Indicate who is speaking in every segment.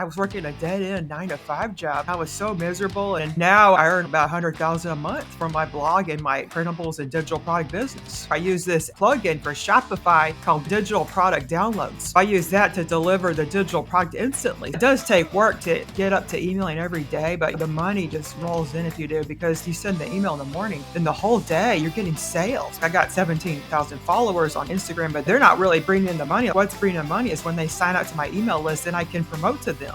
Speaker 1: I was working a dead-end 9 to 5 job. I was so miserable, and now I earn about 100,000 a month from my blog and my printables and digital product business. I use this plugin for Shopify called Digital Product Downloads. I use that to deliver the digital product instantly. It does take work to get up to emailing every day, but the money just rolls in if you do, because you send the email in the morning, then the whole day you're getting sales. I got 17,000 followers on Instagram, but they're not really bringing in the money. What's bringing in money is when they sign up to my email list and I can promote to them.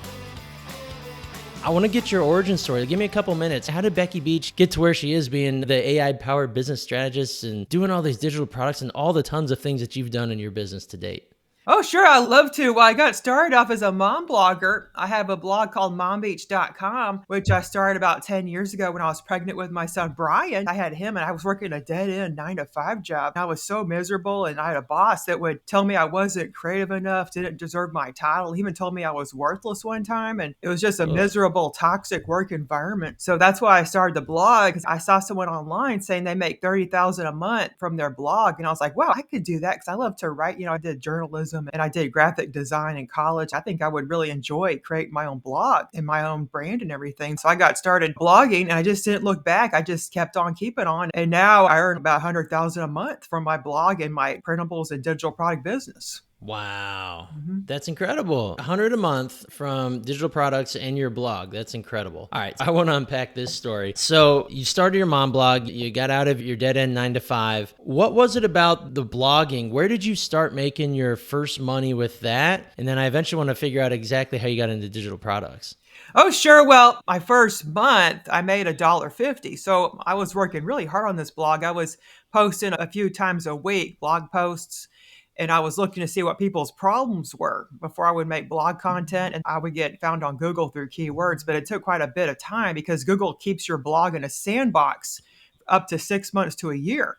Speaker 2: I want to get your origin story. Give me a couple minutes. How did Becky Beach get to where she is, being the AI-powered business strategist and doing all these digital products and all the tons of things that you've done in your business to date?
Speaker 1: Oh, sure. I'd love to. Well, I got started off as a mom blogger. I have a blog called mombeach.com, which I started about 10 years ago when I was pregnant with my son, Brian. I had him and I was working a dead-end 9 to 5 job. I was so miserable, and I had a boss that would tell me I wasn't creative enough, didn't deserve my title. He even told me I was worthless one time, and it was just a
Speaker 2: Ugh.
Speaker 1: miserable, toxic work environment. So that's why I started the blog, because I saw someone online saying they make 30,000 a month from their blog. And I was like, wow, I could do that, because I love to write. I did journalism and I did graphic design in college. I think I would really enjoy creating my own blog and my own brand and everything. So I got started blogging and I just didn't look back. I just kept on keeping on. And now I earn about 100,000 a month from my blog and my printables and digital product business.
Speaker 2: Wow.
Speaker 1: Mm-hmm.
Speaker 2: That's incredible. 100 a month from digital products and your blog. That's incredible. All right. I want to unpack this story. So you started your mom blog. You got out of your dead end 9 to 5. What was it about the blogging? Where did you start making your first money with that? And then I eventually want to figure out exactly how you got into digital products.
Speaker 1: Oh, sure. Well, my first month, I made $1.50. So I was working really hard on this blog. I was posting a few times a week, blog posts, and I was looking to see what people's problems were before I would make blog content. And I would get found on Google through keywords, but it took quite a bit of time because Google keeps your blog in a sandbox up to 6 months to a year.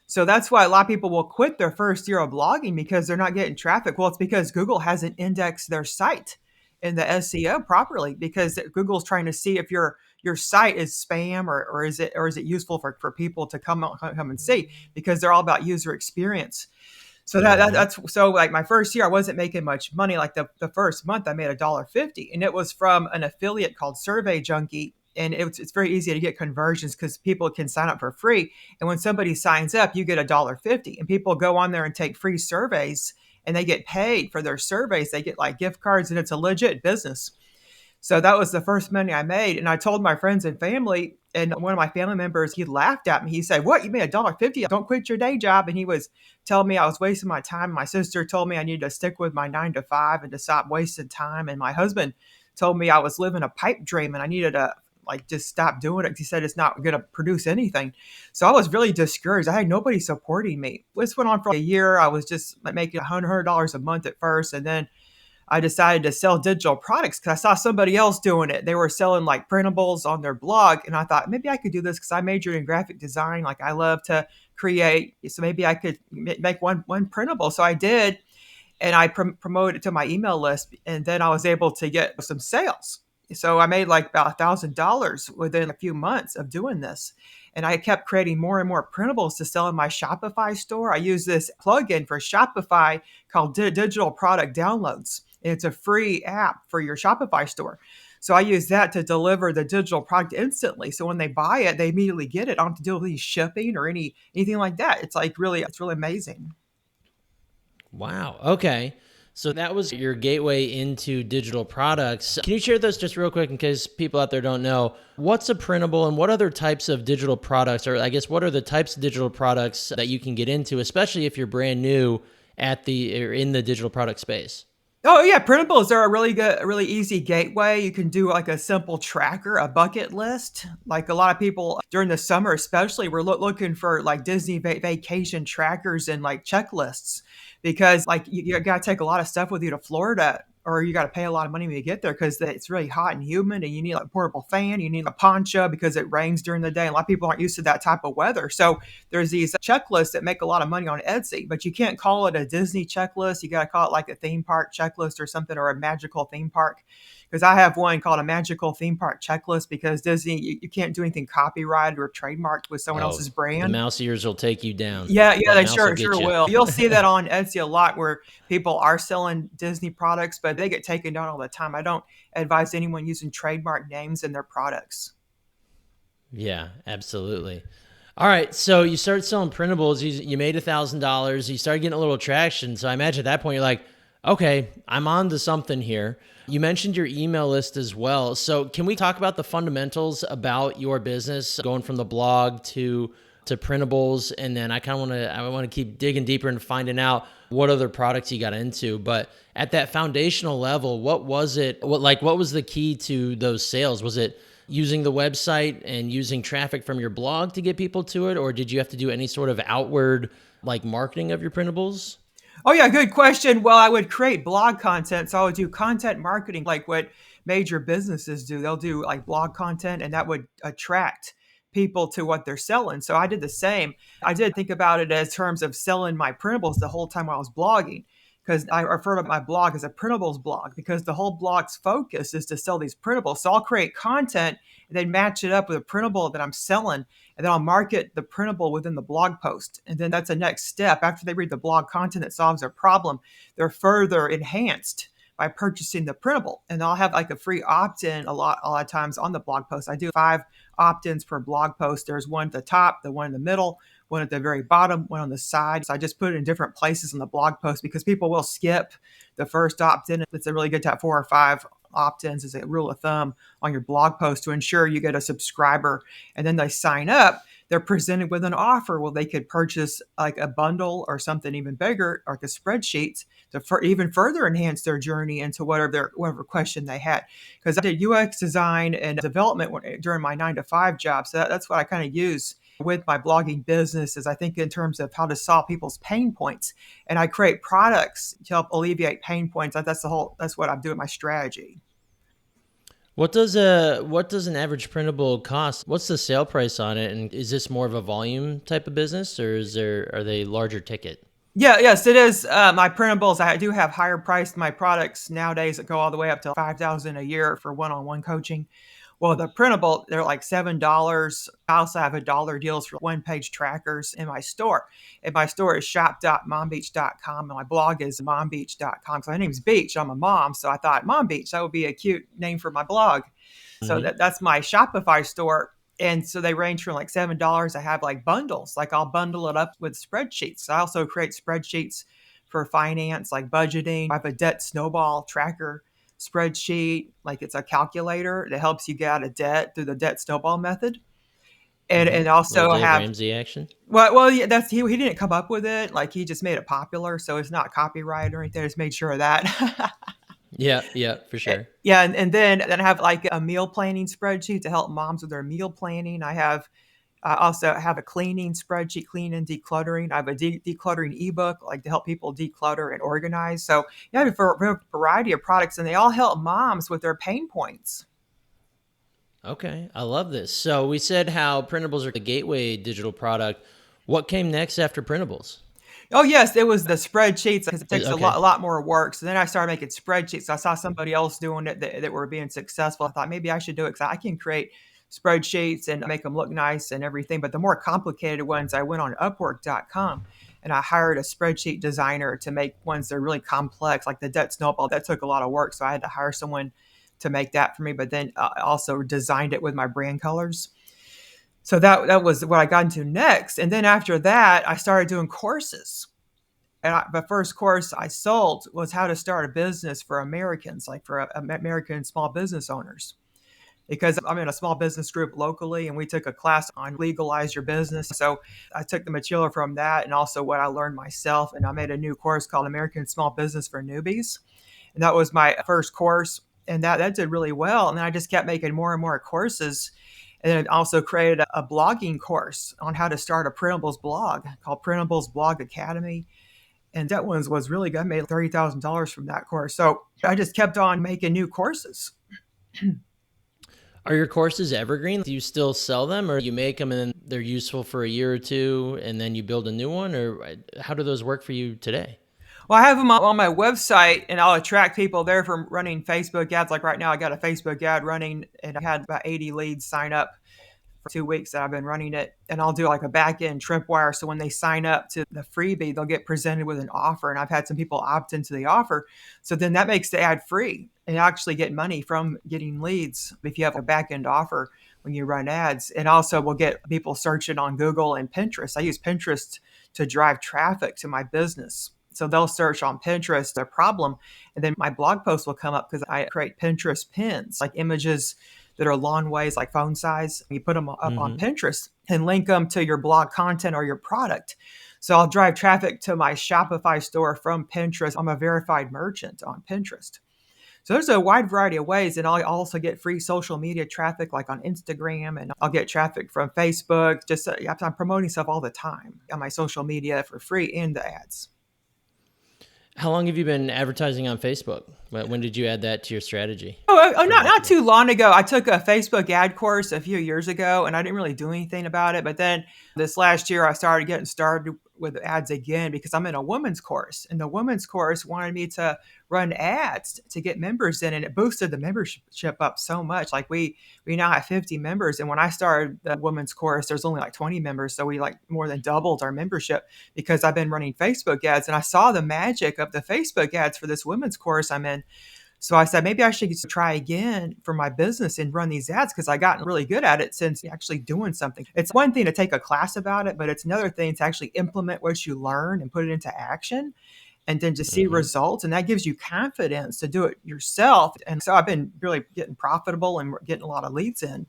Speaker 1: So that's why a lot of people will quit their first year of blogging, because they're not getting traffic. Well, it's because Google hasn't indexed their site in the SEO properly, because Google's trying to see if your site is spam, or is it useful for people to come and see, because they're all about user experience. So that's so, like, my first year I wasn't making much money. Like the first month I made $1.50, and it was from an affiliate called Survey Junkie. And it's very easy to get conversions because people can sign up for free. And when somebody signs up, you get $1.50, and people go on there and take free surveys, and they get paid for their surveys. They get like gift cards, and it's a legit business. So that was the first money I made. And I told my friends and family, and one of my family members, he laughed at me. He said, "What, you made $1.50? Don't quit your day job." And he was telling me I was wasting my time. My sister told me I needed to stick with my 9 to 5 and to stop wasting time. And my husband told me I was living a pipe dream and I needed to just stop doing it. He said it's not going to produce anything. So I was really discouraged. I had nobody supporting me. This went on for a year. I was just making $100 a month at first. And then I decided to sell digital products because I saw somebody else doing it. They were selling like printables on their blog. And I thought, maybe I could do this because I majored in graphic design. Like, I love to create. So maybe I could make one printable. So I did. And I promoted it to my email list. And then I was able to get some sales. So I made like about $1,000 within a few months of doing this. And I kept creating more and more printables to sell in my Shopify store. I use this plugin for Shopify called Digital Product Downloads. And it's a free app for your Shopify store. So I use that to deliver the digital product instantly. So when they buy it, they immediately get it. I don't have to deal with any shipping or anything like that. It's really amazing.
Speaker 2: Wow. Okay. So that was your gateway into digital products. Can you share this just real quick in case people out there don't know? What's a printable and what other types of digital products, or I guess what are the types of digital products that you can get into, especially if you're brand new or in the digital product space?
Speaker 1: Oh yeah, printables are a really easy gateway. You can do like a simple tracker, a bucket list. Like, a lot of people during the summer, especially, we're looking for like Disney vacation trackers and like checklists, because like you got to take a lot of stuff with you to Florida, or you got to pay a lot of money when you get there because it's really hot and humid, and you need like a portable fan, you need a poncho because it rains during the day. A lot of people aren't used to that type of weather. So there's these checklists that make a lot of money on Etsy, but you can't call it a Disney checklist. You got to call it like a theme park checklist or something, or a magical theme park. Because I have one called a magical theme park checklist, because Disney, you can't do anything copyrighted or trademarked with someone else's
Speaker 2: The
Speaker 1: brand.
Speaker 2: mouse ears will take you down.
Speaker 1: Yeah,
Speaker 2: That
Speaker 1: they
Speaker 2: mouse
Speaker 1: sure
Speaker 2: will get you.
Speaker 1: will. You'll see that on Etsy a lot, where people are selling Disney products, but they get taken down all the time. I don't advise anyone using trademark names in their products.
Speaker 2: Yeah, absolutely. All right, so you started selling printables. You made $1,000. You started getting a little traction. So I imagine at that point you're like, okay, I'm on to something here. You mentioned your email list as well. So can we talk about the fundamentals about your business, going from the blog to printables, and then I want to keep digging deeper and finding out what other products you got into. But at that foundational level, what was it? What was the key to those sales? Was it using the website and using traffic from your blog to get people to it, or did you have to do any sort of outward marketing of your printables?
Speaker 1: Oh yeah, good question. Well, I would create blog content. So I would do content marketing like what major businesses do. They'll do like blog content and that would attract people to what they're selling. So I did the same. I did think about it as terms of selling my printables the whole time while I was blogging because I refer to my blog as a printables blog because the whole blog's focus is to sell these printables. So I'll create content and then match it up with a printable that I'm selling and then I'll market the printable within the blog post. And then that's the next step. After they read the blog content that solves their problem, they're further enhanced by purchasing the printable. And I'll have like a free opt-in a lot of times on the blog post. I do 5 opt-ins per blog post. There's one at the top, the one in the middle, one at the very bottom, one on the side. So I just put it in different places on the blog post because people will skip the first opt-in. It's a really good to have 4 or 5 opt-ins as a rule of thumb on your blog post to ensure you get a subscriber and then they sign up. They're presented with an offer where they could purchase like a bundle or something even bigger, like a spreadsheet, to even further enhance their journey into whatever question they had. Because I did UX design and development during my 9 to 5 job, so that's what I kind of use with my blogging business. Is I think in terms of how to solve people's pain points, and I create products to help alleviate pain points. That's what I'm doing. My strategy.
Speaker 2: What does an average printable cost? What's the sale price on it? And is this more of a volume type of business, or are they larger ticket?
Speaker 1: Yeah, yes, it is. My printables, I do have higher priced my products nowadays that go all the way up to 5,000 a year for one-on-one coaching. Well, the printable, they're like $7. I also have $1 deals for one-page trackers in my store. And my store is shop.mombeach.com, and my blog is mombeach.com. So my name's Beach. I'm a mom, so I thought Mom Beach, that would be a cute name for my blog. So
Speaker 2: Hmm.
Speaker 1: that's my Shopify store. And so they range from like $7. I have like bundles, like I'll bundle it up with spreadsheets. I also create spreadsheets for finance, like budgeting. I have a debt snowball tracker spreadsheet, like it's a calculator that helps you get out of debt through the debt snowball method. And
Speaker 2: Little
Speaker 1: also
Speaker 2: Dave
Speaker 1: have
Speaker 2: Ramsey action.
Speaker 1: well, yeah, that's he didn't come up with it. Like he just made it popular, so it's not copyright or anything. I just made sure of that.
Speaker 2: Yeah, yeah, for sure.
Speaker 1: Yeah, and then I have like a meal planning spreadsheet to help moms with their meal planning. I also have a cleaning spreadsheet, clean and decluttering. I have a decluttering ebook, like to help people declutter and organize. So yeah, I have a variety of products, and they all help moms with their pain points.
Speaker 2: Okay, I love this. So we said how printables are the gateway digital product. What came next after printables?
Speaker 1: Oh yes, it was the spreadsheets because it takes
Speaker 2: Okay.
Speaker 1: a lot more work. So then I started making spreadsheets. I saw somebody else doing it that were being successful. I thought maybe I should do it because I can create spreadsheets and make them look nice and everything. But the more complicated ones, I went on Upwork.com and I hired a spreadsheet designer to make ones that are really complex, like the debt snowball. That took a lot of work, so I had to hire someone to make that for me. But then also designed it with my brand colors. So that was what I got into next. And then after that, I started doing courses. The first course I sold was how to start a business for Americans, like for American small business owners. Because I'm in a small business group locally, and we took a class on legalize your business. So I took the material from that and also what I learned myself, and I made a new course called American Small Business for Newbies, and that was my first course, and that did really well. And then I just kept making more and more courses, and then also created a blogging course on how to start a printables blog called Printables Blog Academy, and that one was really good. I made $30,000 from that course. So I just kept on making new courses.
Speaker 2: Are your courses evergreen? Do you still sell them, or you make them and then they're useful for a year or two and then you build a new one? Or how do those work for you today?
Speaker 1: Well, I have them on my website, and I'll attract people there from running Facebook ads. Like right now, I got a Facebook ad running, and I had about 80 leads sign up for 2 weeks that I've been running it. And I'll do like a back end tripwire. So when they sign up to the freebie, they'll get presented with an offer. And I've had some people opt into the offer. So then that makes the ad free and actually get money from getting leads if you have a back end offer when you run ads. And also we'll get people searching on Google and Pinterest. I use Pinterest to drive traffic to my business. So they'll search on Pinterest their problem, and then my blog post will come up because I create Pinterest pins, like images that are long ways, like phone size. You put them up on
Speaker 2: Mm-hmm.
Speaker 1: Pinterest and link them to your blog content or your product. So I'll drive traffic to my Shopify store from Pinterest. I'm a verified merchant on Pinterest. So there's a wide variety of ways. And I'll also get free social media traffic like on Instagram, and I'll get traffic from Facebook. Just I'm promoting stuff all the time on my social media for free and the ads.
Speaker 2: How long have you been advertising on Facebook? When did you add that to your strategy for
Speaker 1: Not
Speaker 2: marketing?
Speaker 1: too long ago. I took a Facebook ad course a few years ago, and I didn't really do anything about it. But then this last year, I started getting started with ads again because I'm in a women's course, and the women's course wanted me to run ads to get members in, and it boosted the membership up so much. Like we now have 50 members, and when I started the women's course, there's only like 20 members, so we like more than doubled our membership because I've been running Facebook ads, and I saw the magic of the Facebook ads for this women's course I'm in. So I said, maybe I should try again for my business and run these ads because I gotten really good at it since actually doing something. It's one thing to take a class about it, but it's another thing to actually implement what you learn and put it into action and then to see
Speaker 2: Mm-hmm.
Speaker 1: results. And that gives you confidence to do it yourself. And so I've been really getting profitable and getting a lot of leads in.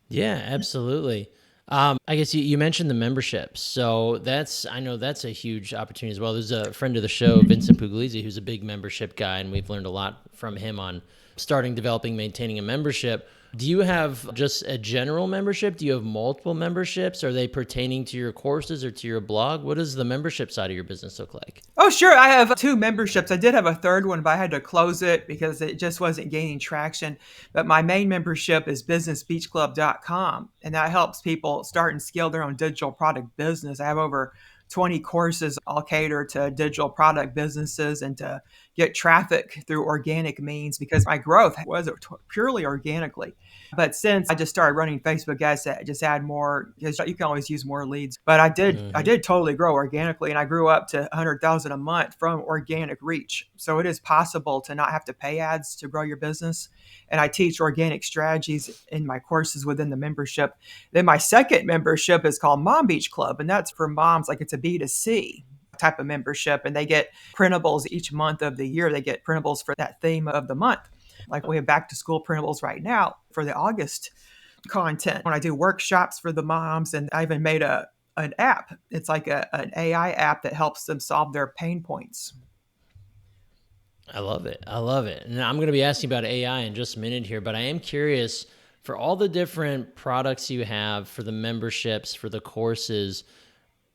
Speaker 2: Yeah, absolutely. I guess you mentioned the memberships. So I know that's a huge opportunity as well. There's a friend of the show, Vincent Puglisi, who's a big membership guy, and we've learned a lot from him on starting, developing, maintaining a membership. Do you have just a general membership? Do you have multiple memberships? Are they pertaining to your courses or to your blog? What does the membership side of your business look like?
Speaker 1: Oh, sure. I have two memberships. I did have a third one, but I had to close it because it just wasn't gaining traction. But my main membership is businessbeachclub.com, and that helps people start and scale their own digital product business. I have over 20 courses all cater to digital product businesses and to get traffic through organic means because my growth was purely organically. But since I just started running Facebook ads, I just add more because you can always use more leads. But I
Speaker 2: Mm-hmm.
Speaker 1: did totally grow organically, and I grew up to 100,000 a month from organic reach. So it is possible to not have to pay ads to grow your business. And I teach organic strategies in my courses within the membership. Then my second membership is called Mom Beach Club, and that's for moms. Like it's a B2C type of membership, and they get printables each month of the year. They get printables for that theme of the month. Like we have back to school printables right now for the August content. When I do workshops for the moms, and I even made an app. It's like an AI app that helps them solve their pain points.
Speaker 2: I love it. I love it. And I'm going to be asking about AI in just a minute here, but I am curious for all the different products you have, for the memberships, for the courses,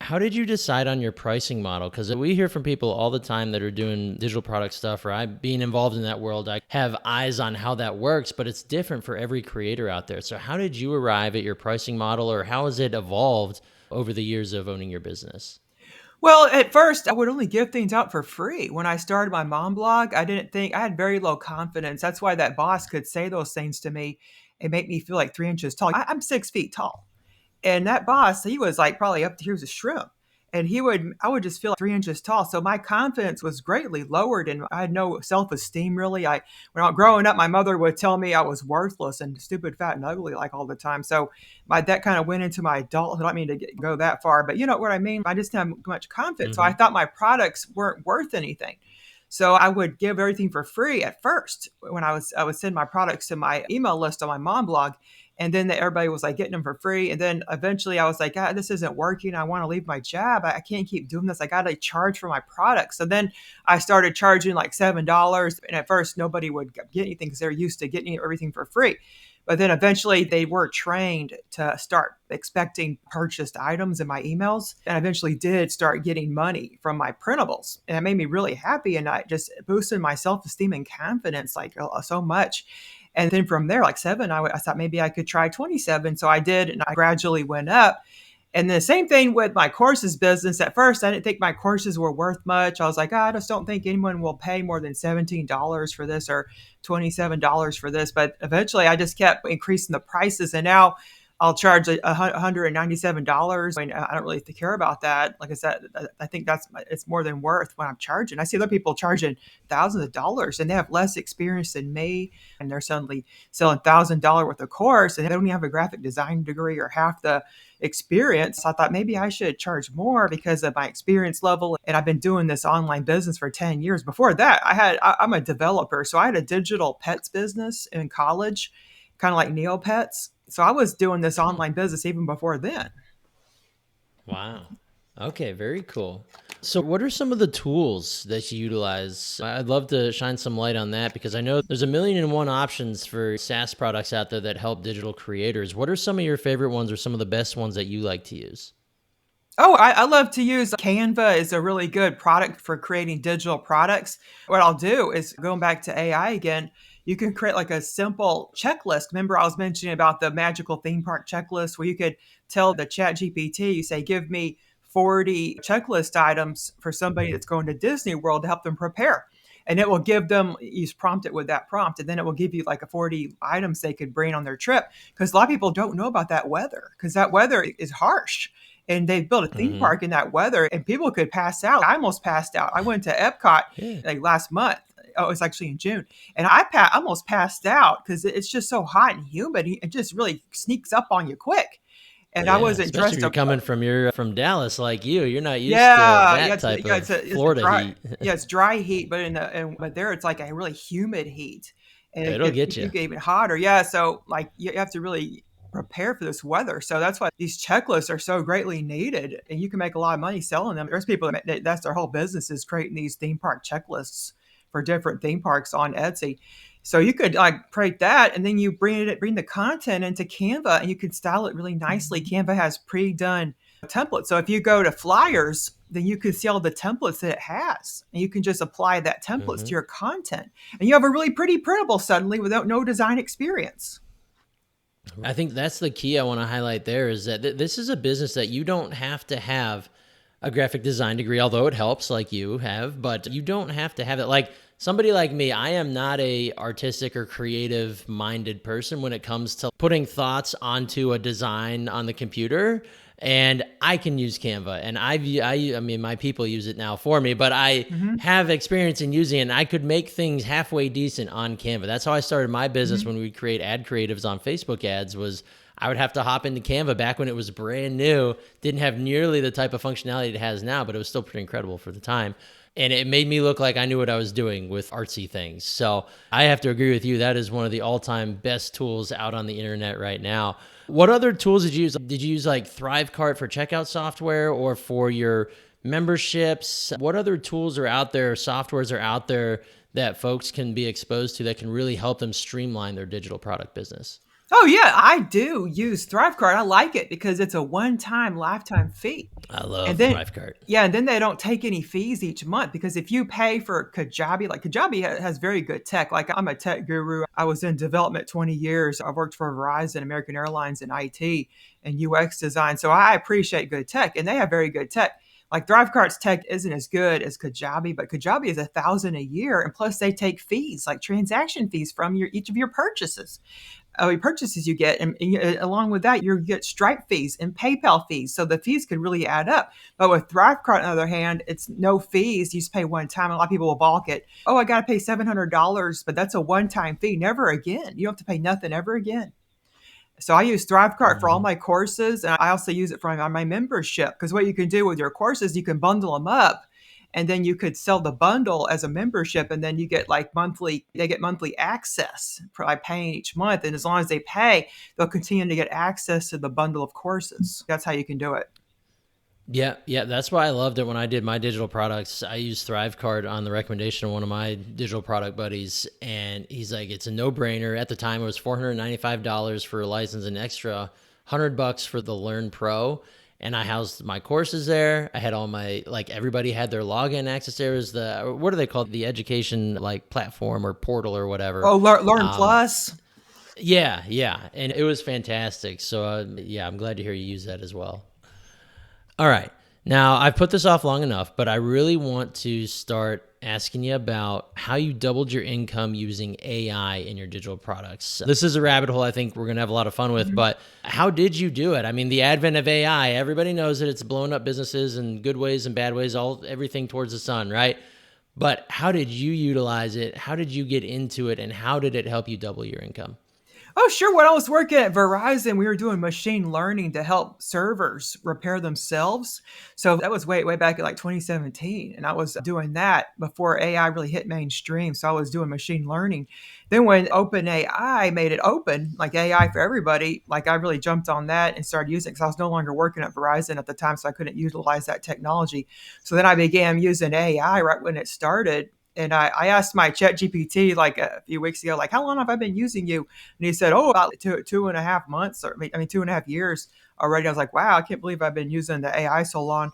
Speaker 2: how did you decide on your pricing model? Because we hear from people all the time that are doing digital product stuff, or I, being involved in that world, I have eyes on how that works, but it's different for every creator out there. So how did you arrive at your pricing model, or how has it evolved over the years of owning your business?
Speaker 1: Well, at first, I would only give things out for free. When I started my mom blog, I didn't think I had very low confidence. That's why that boss could say those things to me and make me feel like 3 inches tall. I'm 6 feet tall. And that boss, he was like probably up to here was a shrimp. And I would just feel like 3 inches tall. So my confidence was greatly lowered and I had no self-esteem really. When I was growing up, my mother would tell me I was worthless and stupid, fat, and ugly like all the time. So that kind of went into my adulthood. I don't mean to go that far, but you know what I mean? I just didn't have much confidence. So I
Speaker 2: Hmm.
Speaker 1: thought my products weren't worth anything. So I would give everything for free at first when I would send my products to my email list on my mom blog. And then everybody was like getting them for free. And then eventually I was like, ah, this isn't working. I want to leave my job. I can't keep doing this. I got to charge for my products. So then I started charging like $7. And at first nobody would get anything because they're used to getting everything for free. But then eventually they were trained to start expecting purchased items in my emails. And I eventually did start getting money from my printables. And it made me really happy. And I just boosted my self esteem and confidence like so much. And then from there, like seven, I thought maybe I could try 27. So I did, and I gradually went up. And the same thing with my courses business. At first, I didn't think my courses were worth much. I was like, I just don't think anyone will pay more than $17 for this or $27 for this. But eventually, I just kept increasing the prices. And now I'll charge $197. I mean, I don't really care about that. Like I said, I think it's more than worth what I'm charging. I see other people charging thousands of dollars and they have less experience than me. And they're suddenly selling $1,000 worth of course and they don't even have a graphic design degree or half the experience. I thought maybe I should charge more because of my experience level. And I've been doing this online business for 10 years. Before that, I'm a developer. So I had a digital pets business in college, kind of like Neopets. So I was doing this
Speaker 2: Hmm.
Speaker 1: online business even before then.
Speaker 2: Wow. Okay, very cool. So, what are some of the tools that you utilize? I'd love to shine some light on that because I know there's a million and one options for SaaS products out there that help digital creators. What are some of your favorite ones or some of the best ones that you like to use?
Speaker 1: Oh, I love to use Canva is a really good product for creating digital products. What I'll do is going back to AI again, you can create like a simple checklist. Remember, I was mentioning about the magical theme park checklist where you could tell the chat GPT, you say, give me 40 checklist items for somebody that's going to Disney World to help them prepare. And it will give them, you prompt it with that prompt, and then it will give you like a 40 items they could bring on their trip. Because a lot of people don't know about that weather because that weather is harsh and they built a theme
Speaker 2: Hmm.
Speaker 1: park in that weather and people could pass out. I almost passed out. I went to Epcot
Speaker 2: Yeah.
Speaker 1: like last month. Oh, it was actually in June. And almost passed out because it's just so hot and humid. It just really sneaks up on you quick. And I
Speaker 2: Yeah,
Speaker 1: wasn't
Speaker 2: especially if
Speaker 1: dressed
Speaker 2: you're
Speaker 1: up.
Speaker 2: coming from from Dallas like you're not used to
Speaker 1: Yeah, yeah,
Speaker 2: that type
Speaker 1: yeah.
Speaker 2: of
Speaker 1: It's a
Speaker 2: Florida
Speaker 1: dry,
Speaker 2: heat.
Speaker 1: yeah, it's dry heat, but but there it's like a really humid heat, and
Speaker 2: It'll get
Speaker 1: you
Speaker 2: you.
Speaker 1: get even hotter. Yeah, so like you have to really prepare for this weather. So that's why these checklists are so greatly needed, and you can make a lot of money selling them. There's people that's their whole business is creating these theme park checklists for different theme parks on Etsy. So you could like create that, and then you bring the content into Canva, and you can style it really nicely. Canva has pre-done templates. So if you go to flyers, then you can see all the templates that it has, and you can just apply that templates to
Speaker 2: Hmm.
Speaker 1: your content, and you have a really pretty printable suddenly without no design experience.
Speaker 2: I think that's the key I want to highlight there is that this is a business that you don't have to have a graphic design degree, although it helps like you have, but you don't have to have it. Like somebody like me, I am not a artistic or creative minded person when it comes to putting thoughts onto a design on the computer. And I can use Canva, and I mean, my people use it now for me, but I
Speaker 1: Hmm.
Speaker 2: have experience in using it, and I could make things halfway decent on Canva. That's how I started my business
Speaker 1: Hmm.
Speaker 2: when we create ad creatives on Facebook ads was I would have to hop into Canva back when it was brand new, didn't have nearly the type of functionality it has now, but it was still pretty incredible for the time. And it made me look like I knew what I was doing with artsy things. So I have to agree with you. That is one of the all time best tools out on the internet right now. What other tools did you use? Did you use like Thrivecart for checkout software or for your memberships? What other tools are out there, softwares are out there that folks can be exposed to that can really help them streamline their digital product business?
Speaker 1: Oh yeah, I do use Thrivecart. I like it because it's a one-time lifetime fee.
Speaker 2: I
Speaker 1: And
Speaker 2: love
Speaker 1: then,
Speaker 2: Thrivecart.
Speaker 1: yeah, and then they don't take any fees each month because if you pay for Kajabi, like Kajabi has very good tech. Like I'm a tech guru. I was in development 20 years. I've worked for Verizon, American Airlines in IT and UX design. So I appreciate good tech and they have very good tech. Like Thrivecart's tech isn't as good as Kajabi, but Kajabi is 1,000 a year, and plus they take fees, like transaction fees from each of your purchases purchases you get, and along with that, you get Stripe fees and PayPal fees. So the fees could really add up. But with Thrivecart, on the other hand, it's no fees. You just pay one time. A lot of people will balk it. Oh, I got to pay $700, but that's a one-time fee. Never again. You don't have to pay nothing ever again. So I use Thrivecart for all
Speaker 2: Mhm.
Speaker 1: my courses, and I also use it for my membership because what you can do with your courses, you can bundle them up, and then you could sell the bundle as a membership, and then you get like monthly. They get monthly access by paying each month, and as long as they pay, they'll continue to get access to the bundle of courses. That's how you can do it.
Speaker 2: Yeah, yeah, that's why I loved it when I did my digital products. I used Thrivecart on the recommendation of one of my digital product buddies, and he's like, "It's a no-brainer." At the time, it was $495 for a license and extra $100 for the Learn Pro. And I housed my courses there. I had all my like everybody had their login access. There was the what do they call it? The education like platform or portal or whatever.
Speaker 1: Oh, Learn
Speaker 2: Um,
Speaker 1: Plus.
Speaker 2: yeah, yeah, and it was fantastic. So yeah, I'm glad to hear you use that as well. All right. Now, I've put this off long enough, but I really want to start asking you about how you doubled your income using AI in your digital products. This is a rabbit hole I think we're going to have a lot of fun with, but how did you do it? I mean, the advent of AI, everybody knows that it's blowing up businesses in good ways and bad ways, everything towards the sun, right? But how did you utilize it? How did you get into it? And how did it help you double your income?
Speaker 1: Oh, sure. When I was working at Verizon, we were doing machine learning to help servers repair themselves. So that was way back in like 2017. And I was doing that before AI really hit mainstream. So I was doing machine learning. Then when OpenAI made it open, like AI for everybody, like I really jumped on that and started using it because I was no longer working at Verizon at the time. So I couldn't utilize that technology. So then I began using AI right when it started. And I asked my chat GPT like a few weeks ago, like, how long have I been using you? And he said, oh, about two and a half months, or I mean, 2.5 years already. I was like, wow, I can't believe I've been using the AI so long.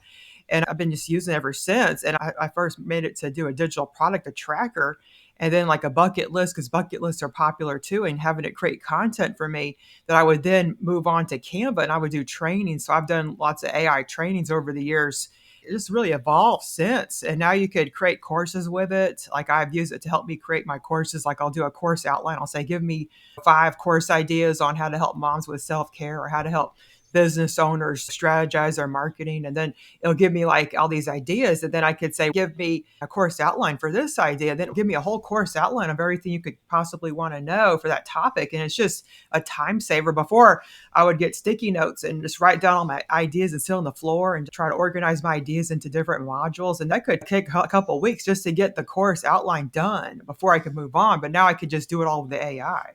Speaker 1: And I've been just using it ever since. And I first made it to do a digital product, a tracker, and then like a bucket list, because bucket lists are popular too, and having it create content for me that I would then move on to Canva and I would do training. So I've done lots of AI trainings over the years. It just really evolved since. And now you could create courses with it. Like I've used it to help me create my courses. Like I'll do a course outline. I'll say, give me 5 course ideas on how to help moms with self care or how to help business owners strategize their marketing. And then it'll give me like all these ideas. And then I could say, give me a course outline for this idea. Then it'll give me a whole course outline of everything you could possibly want to know for that topic. And it's just a time saver. Before, I would get sticky notes and just write down all my ideas and sit on the floor and try to organize my ideas into different modules. And that could take a couple of weeks just to get the course outline done before I could move on. But now I could just do it all with the AI.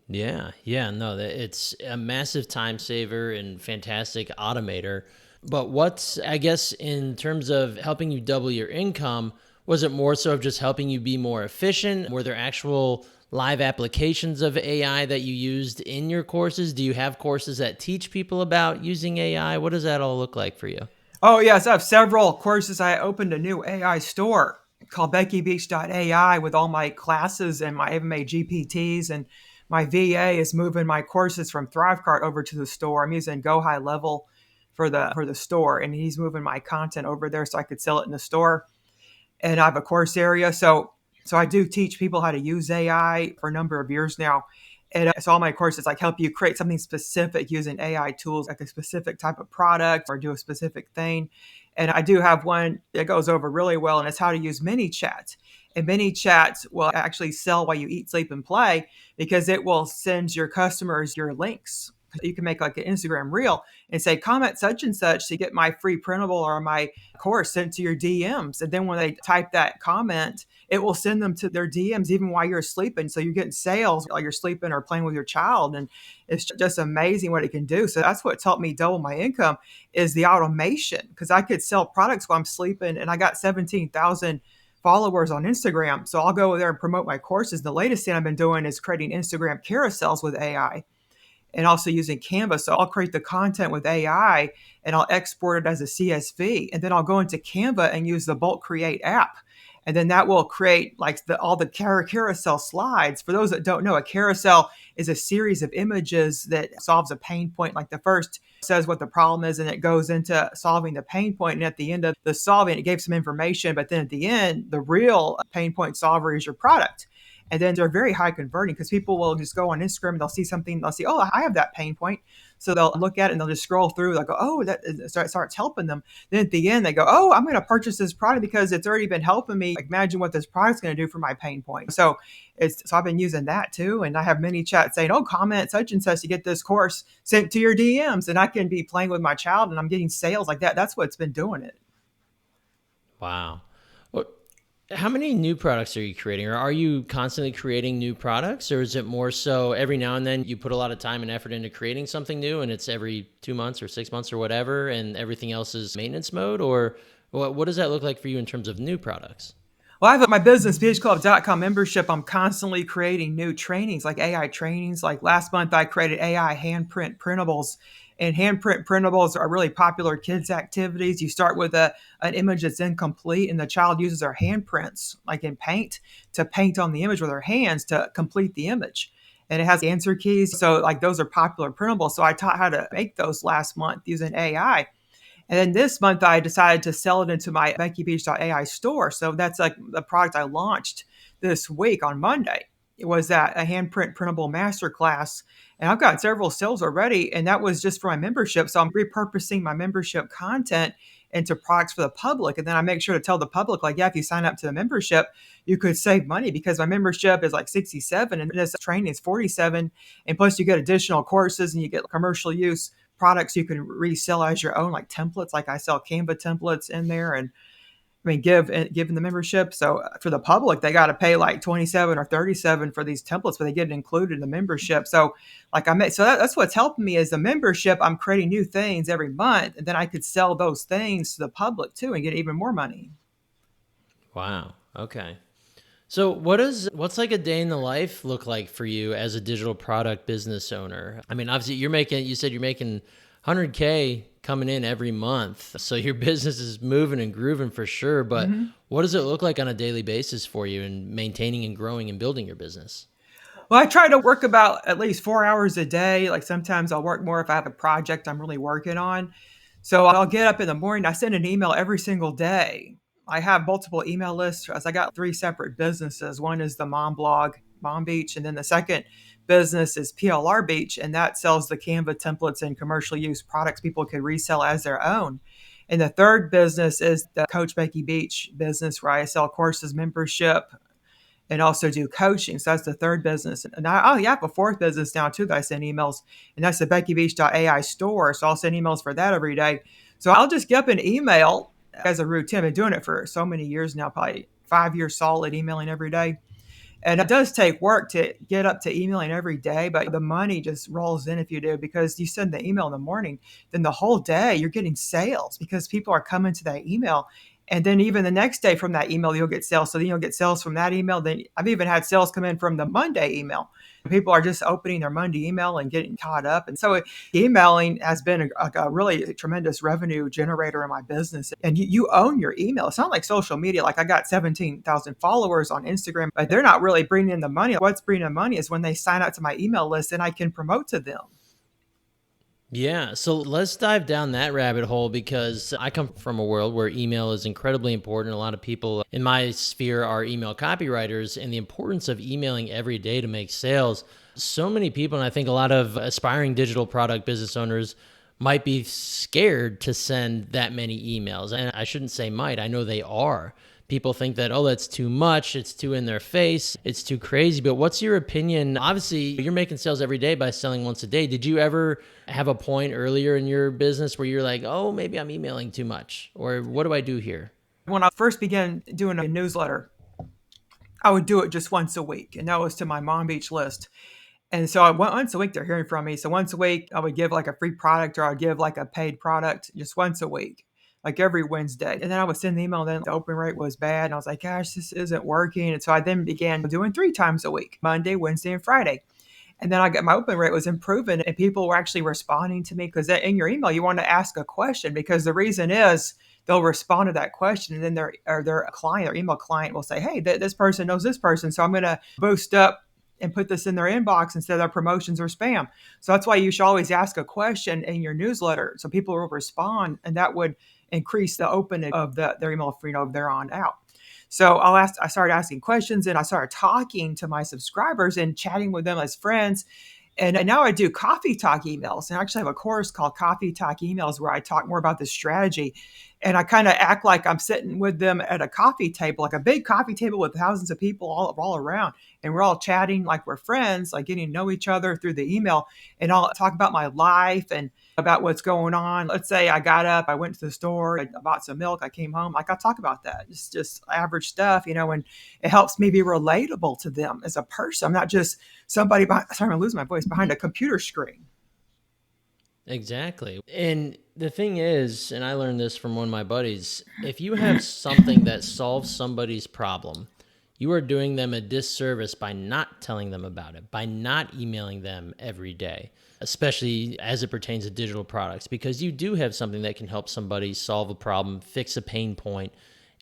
Speaker 2: Yeah, no, it's a massive time saver and fantastic automator. But what's, I guess, in terms of helping you double your income, was it more so of just helping you be more efficient? Were there actual live applications of AI that you used in your courses? Do you have courses that teach people about using AI? What does that all look like for you?
Speaker 1: Oh, yes, I have several courses. I opened a new AI store called BeckyBeach.ai with all my classes, and I even made GPTs. And my VA is moving my courses from ThriveCart over to the store. I'm using Go High Level for the store, and he's moving my content over there so I could sell it in the store. And I have a course area. So I do teach people how to use AI for a number of years now. And so all my courses like help you create something specific using AI tools, like a specific type of product or do a specific thing. And I do have one that goes over really well, and it's how to use mini chats. And mini chats will actually sell while you eat, sleep, and play because it will send your customers your links. You can make like an Instagram reel and say, comment such and such to get my free printable or my course sent to your DMs. And then when they type that comment, it will send them to their DMs even while you're sleeping. So you're getting sales while you're sleeping or playing with your child. And it's just amazing what it can do. So that's what's helped me double my income is the automation, because I could sell products while I'm sleeping, and I got 17,000 followers on Instagram. So I'll go there and promote my courses. The latest thing I've been doing is creating Instagram carousels with AI and also using Canva. So I'll create the content with AI and I'll export it as a CSV. And then I'll go into Canva and use the Bulk Create app. And then that will create like all the carousel slides. For those that don't know, a carousel is a series of images that solves a pain point. Like the first says what the problem is, and it goes into solving the pain point. And at the end of the solving, it gave some information. But then at the end, the real pain point solver is your product. And then they're very high converting because people will just go on Instagram and they'll see something, they'll see, oh, I have that pain point. So they'll look at it and they'll just scroll through. They'll go, oh, that starts helping them. Then at the end, they go, oh, I'm going to purchase this product because it's already been helping me. Imagine what this product's going to do for my pain point. So I've been using that too. And I have many chats saying, oh, comment such and such to get this course sent to your DMs. And I can be playing with my child and I'm getting sales like that. That's what's been doing it.
Speaker 2: Wow. Well, how many new products are you creating? Or are you constantly creating new products? Or is it more so every now and then you put a lot of time and effort into creating something new and it's every 2 months or 6 months or whatever, and everything else is maintenance mode? Or what does that look like for you in terms of new products?
Speaker 1: Well, I have my business, bhclub.com membership. I'm constantly creating new trainings, like AI trainings. Like last month, I created AI handprint printables. And handprint printables are really popular kids' activities. You start with an image that's incomplete, and the child uses their handprints, like in paint, to paint on the image with their hands to complete the image. And it has answer keys. So, like, those are popular printables. So, I taught how to make those last month using AI. And then this month, I decided to sell it into my BeckyBeach.ai store. So that's like the product I launched this week on Monday. It was that a handprint printable masterclass. And I've got several sales already. And that was just for my membership. So I'm repurposing my membership content into products for the public. And then I make sure to tell the public, like, yeah, if you sign up to the membership, you could save money because my membership is like 67 and this training is 47. And plus you get additional courses and you get commercial use products you can resell as your own, like templates. Like I sell Canva templates in there, and I mean give the membership. So for the public, they got to pay like 27 or 37 for these templates, but they get it included in the membership. So like that's what's helping me is the membership. I'm creating new things every month, and then I could sell those things to the public too and get even more money.
Speaker 2: Wow. Okay. So what's like a day in the life look like for you as a digital product business owner? I mean, obviously you said you're making 100K coming in every month. So your business is moving and grooving for sure, but what does it look like on a daily basis for you in maintaining and growing and building your business?
Speaker 1: Well, I try to work about at least 4 hours a day. Like sometimes I'll work more if I have a project I'm really working on. So I'll get up in the morning. I send an email every single day. I have multiple email lists as I got three separate businesses. One is the mom blog, Mom Beach, and then the second business is PLR Beach, and that sells the Canva templates and commercial use products people could resell as their own. And the third business is the Coach Becky Beach business, where I sell courses, membership, and also do coaching. So that's the third business. And I have a fourth business now too that I send emails, and that's the BeckyBeach.ai store. So I'll send emails for that every day. So I'll just get up an email as a routine. I've been doing it for so many years now, probably 5 years solid, emailing every day. And it does take work to get up to emailing every day, but the money just rolls in if you do, because you send the email in the morning, then the whole day you're getting sales because people are coming to that email. And then even the next day from that email, you'll get sales. So then you'll get sales from that email. Then I've even had sales come in from the Monday email. People are just opening their Monday email and getting caught up. And so emailing has been a really tremendous revenue generator in my business. And you own your email. It's not like social media. Like I got 17,000 followers on Instagram, but they're not really bringing in the money. What's bringing in money is when they sign up to my email list and I can promote to them.
Speaker 2: Yeah, so let's dive down that rabbit hole because I come from a world where email is incredibly important. A lot of people in my sphere are email copywriters, and the importance of emailing every day to make sales. So many people, and I think a lot of aspiring digital product business owners might be scared to send that many emails. And I shouldn't say might, I know they are. People think that, oh, that's too much. It's too in their face. It's too crazy. But what's your opinion? Obviously, you're making sales every day by selling once a day. Did you ever have a point earlier in your business where you're like, oh, maybe I'm emailing too much? Or what do I do here?
Speaker 1: When I first began doing a newsletter, I would do it just once a week, and that was to my Mom Beach list. And so once a week, they're hearing from me. So once a week, I would give like a free product or I'd give like a paid product just once a week, like every Wednesday. And then I would send the email, and then the open rate was bad. And I was like, gosh, this isn't working. And so I then began doing 3 times a week, Monday, Wednesday, and Friday. And then I got my open rate was improving, and people were actually responding to me because in your email, you want to ask a question, because the reason is they'll respond to that question. And then their client, their email client will say, hey, this person knows this person. So I'm going to boost up and put this in their inbox instead of their promotions or spam. So that's why you should always ask a question in your newsletter so people will respond, and that would increase the opening of their email from there on out. So I started asking questions, and I started talking to my subscribers and chatting with them as friends. And now I do coffee talk emails. And I actually have a course called Coffee Talk Emails where I talk more about the strategy. And I kind of act like I'm sitting with them at a coffee table, like a big coffee table with thousands of people all around. And we're all chatting like we're friends, like getting to know each other through the email. And I'll talk about my life and about what's going on. Let's say I got up, I went to the store, I bought some milk, I came home. Like I'll talk about that. It's just average stuff, and it helps me be relatable to them as a person. I'm not just somebody behind, sorry, I'm losing my voice, behind a computer screen.
Speaker 2: Exactly. And the thing is, and I learned this from one of my buddies, if you have something that solves somebody's problem, you are doing them a disservice by not telling them about it, by not emailing them every day, especially as it pertains to digital products, because you do have something that can help somebody solve a problem, fix a pain point,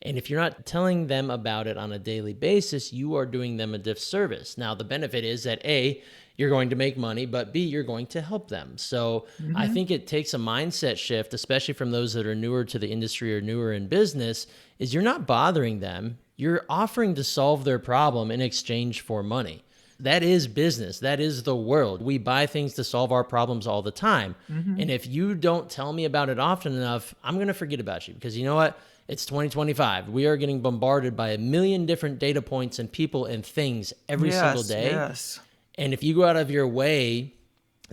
Speaker 2: And if you're not telling them about it on a daily basis, you are doing them a disservice. Now, the benefit is that A, you're going to make money, but B, you're going to help them. So I
Speaker 1: Hmm.
Speaker 2: think it takes a mindset shift, especially from those that are newer to the industry or newer in business, is you're not bothering them. You're offering to solve their problem in exchange for money. That is business. That is the world. We buy things to solve our problems all the time.
Speaker 1: Hmm.
Speaker 2: And if you don't tell me about it often enough, I'm going to forget about you because you know what? It's 2025. We are getting bombarded by a million different data points and people and things every single
Speaker 1: Yes,
Speaker 2: day.
Speaker 1: yes.
Speaker 2: And if you go out of your way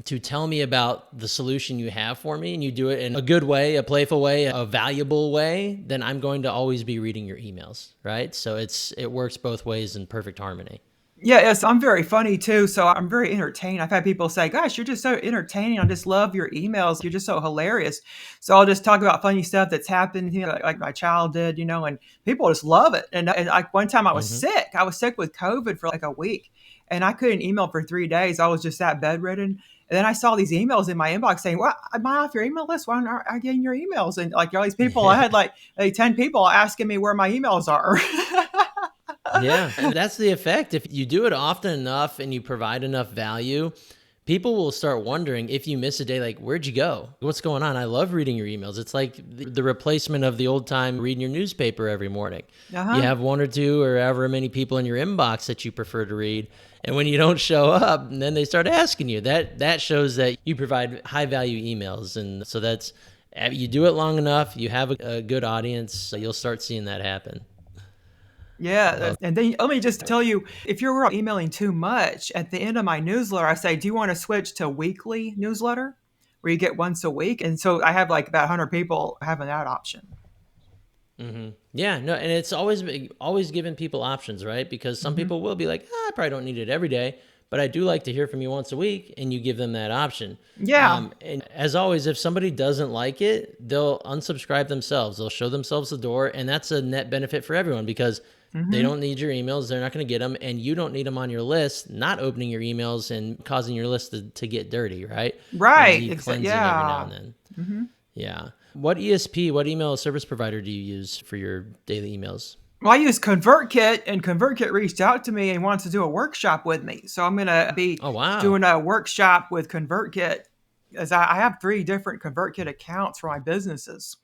Speaker 2: to tell me about the solution you have for me and you do it in a good way, a playful way, a valuable way, then I'm going to always be reading your emails, right? So it works both ways in perfect harmony.
Speaker 1: Yeah, yes, I'm very funny too, so I'm very entertained. I've had people say, "Gosh, you're just so entertaining. I just love your emails. You're just so hilarious." So I'll just talk about funny stuff that's happened, like my child did, and people just love it. And like one time I was
Speaker 2: Mm-hmm.
Speaker 1: sick. I was sick with COVID for like a week, and I couldn't email for 3 days. I was just that bedridden. And then I saw these emails in my inbox saying, "Well, am I off your email list? Why aren't I getting your emails?" And like all these people, I had like 10 people asking me where my emails are.
Speaker 2: Yeah, and that's the effect. If you do it often enough and you provide enough value, people will start wondering if you miss a day, like, where'd you go? What's going on? I love reading your emails. It's like the replacement of the old time reading your newspaper every morning. You
Speaker 1: Uh-huh.
Speaker 2: have one or two or however many people in your inbox that you prefer to read. And when you don't show up, and then they start asking you. That shows that you provide high value emails. And so that's, you do it long enough, you have a good audience, so you'll start seeing that happen.
Speaker 1: Yeah,
Speaker 2: Love.
Speaker 1: and then let me just tell you, if you're emailing too much, at the end of my newsletter, I say, "Do you want to switch to weekly newsletter, where you get once a week?" And so I have like about 100 people having that option.
Speaker 2: Yeah, no, and it's always giving people options, right? Because some
Speaker 1: Hmm.
Speaker 2: people will be like, I probably don't need it every day, but I do like to hear from you once a week, and you give them that option.
Speaker 1: Yeah,
Speaker 2: And as always, if somebody doesn't like it, they'll unsubscribe themselves. They'll show themselves the door, and that's a net benefit for everyone because they
Speaker 1: hmm,
Speaker 2: don't need your emails. They're not going to get them, and you don't need them on your list, not opening your emails and causing your list to get dirty, right? And
Speaker 1: right,
Speaker 2: need cleansing every now
Speaker 1: yeah.
Speaker 2: and then.
Speaker 1: Hmm.
Speaker 2: Yeah. What ESP, what email service provider do you use for your daily emails?
Speaker 1: Well, I use ConvertKit, and ConvertKit reached out to me and wants to do a workshop with me. So I'm going to be
Speaker 2: Oh, wow.
Speaker 1: doing a workshop with ConvertKit, as I have 3 different ConvertKit accounts for my businesses.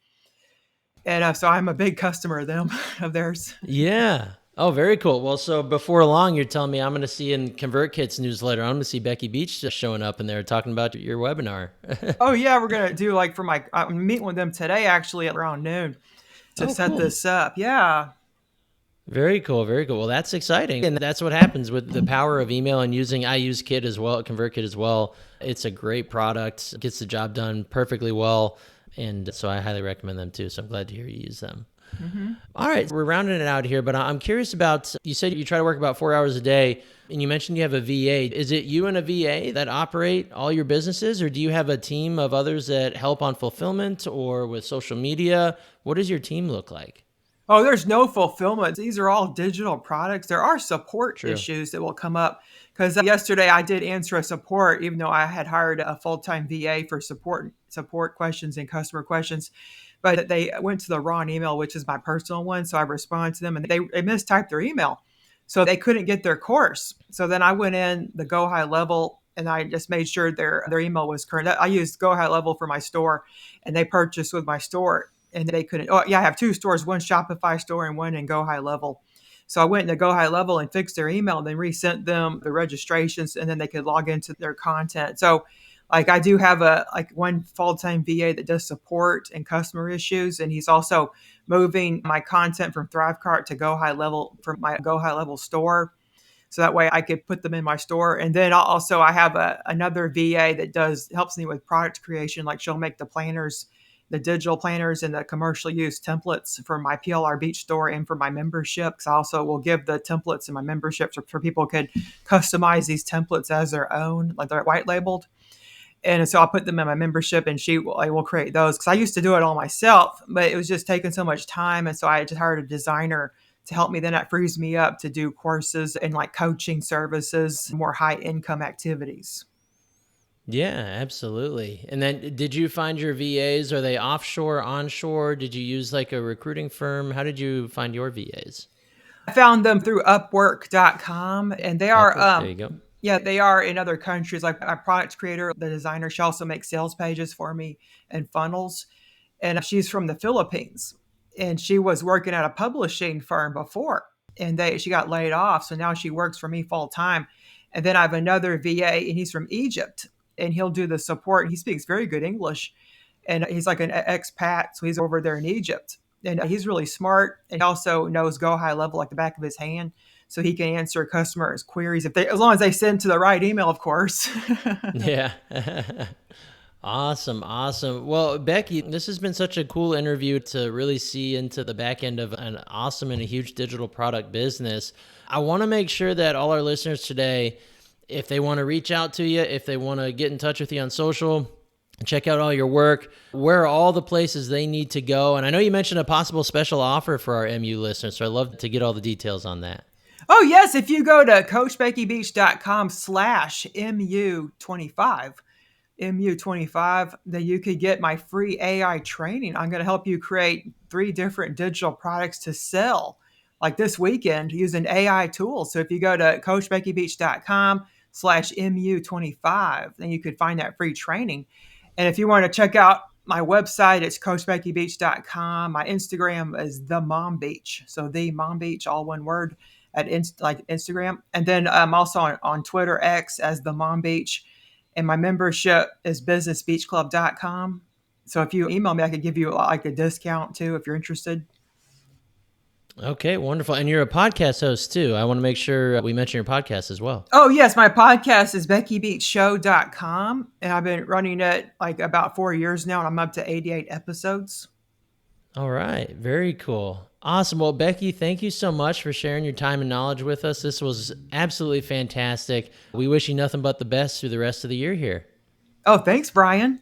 Speaker 1: And so I'm a big customer of them, of theirs.
Speaker 2: Yeah. Oh, very cool. Well, so before long, you're telling me I'm going to see in ConvertKit's newsletter, I'm going to see Becky Beach just showing up in there talking about your webinar.
Speaker 1: Oh yeah, we're gonna do like for my. I'm meeting with them today actually at around noon to
Speaker 2: Oh,
Speaker 1: set
Speaker 2: cool.
Speaker 1: this up. Yeah,
Speaker 2: Very cool. Very cool. Well, that's exciting. And that's what happens with the power of email and I use Kit as well, ConvertKit as well. It's a great product, gets the job done perfectly well. And so I highly recommend them too. So I'm glad to hear you use them.
Speaker 1: hmm,
Speaker 2: All right, we're rounding it out here, but I'm curious about, you said you try to work about 4 hours a day, and you mentioned you have a VA. Is it you and a VA that operate all your businesses, or do you have a team of others that help on fulfillment or with social media? What does your team look like?
Speaker 1: Oh, there's no fulfillment. These are all digital products. There are support
Speaker 2: True.
Speaker 1: issues that will come up because yesterday I did answer a support, even though I had hired a full-time VA for support questions and customer questions. But they went to the wrong email, which is my personal one. So I responded to them, and they mistyped their email, so they couldn't get their course. So then I went in the Go High Level, and I just made sure their email was current. I used Go High Level for my store, and they purchased with my store, and they couldn't. Oh yeah, I have 2 stores, one Shopify store and one in Go High Level. So I went into Go High Level and fixed their email, and then resent them the registrations, and then they could log into their content. So like I do have a like one full-time VA that does support and customer issues, and he's also moving my content from Thrivecart to Go High Level for my Go High Level store. So that way I could put them in my store. And then also I have another VA that does helps me with product creation. Like she'll make the planners, the digital planners and the commercial use templates for my PLR Beach store and for my membership. Because I also will give the templates in my membership for people could customize these templates as their own, like they're white labeled. And so I'll put them in my membership, and I will create those because I used to do it all myself, but it was just taking so much time. And so I just hired a designer to help me. Then that frees me up to do courses and like coaching services, more high income activities.
Speaker 2: Yeah, absolutely. And then did you find your VAs? Are they offshore, onshore? Did you use like a recruiting firm? How did you find your VAs?
Speaker 1: I found them through Upwork.com, and they are,
Speaker 2: Upwork, there you go.
Speaker 1: yeah, they are in other countries. Like our product creator, the designer, she also makes sales pages for me and funnels. And she's from the Philippines, and she was working at a publishing firm before, and she got laid off. So now she works for me full time. And then I have another VA, and he's from Egypt, and he'll do the support. He speaks very good English, and he's like an expat, so he's over there in Egypt. And he's really smart, and he also knows Go High Level like the back of his hand, so he can answer customers' queries if they, as long as they send to the right email, of course.
Speaker 2: Yeah. Awesome, awesome. Well, Becky, this has been such a cool interview to really see into the back end of an awesome and a huge digital product business. I want to make sure that all our listeners today, if they want to reach out to you, if they want to get in touch with you on social, check out all your work, where are all the places they need to go? And I know you mentioned a possible special offer for our MU listeners, so I'd love to get all the details on that.
Speaker 1: Oh, yes. If you go to coachbeckybeach.com/MU25, MU25, then you could get my free AI training. I'm going to help you create 3 different digital products to sell like this weekend using AI tools. So if you go to coachbeckybeach.com/MU25, then you could find that free training. And if you want to check out my website, it's coachbeckybeach.com. My Instagram is the Mom Beach. So the Mom Beach, all one word at like Instagram. And then I'm also on Twitter X as the Mom Beach. And my membership is businessbeachclub.com. So if you email me, I could give you like a discount too if you're interested.
Speaker 2: Okay, wonderful. And you're a podcast host too. I want to make sure we mention your podcast as well.
Speaker 1: Oh, yes. My podcast is beckybeachshow.com. And I've been running it like about 4 years now, and I'm up to 88 episodes.
Speaker 2: All right. Very cool. Awesome. Well, Becky, thank you so much for sharing your time and knowledge with us. This was absolutely fantastic. We wish you nothing but the best through the rest of the year here.
Speaker 1: Oh, thanks, Brian.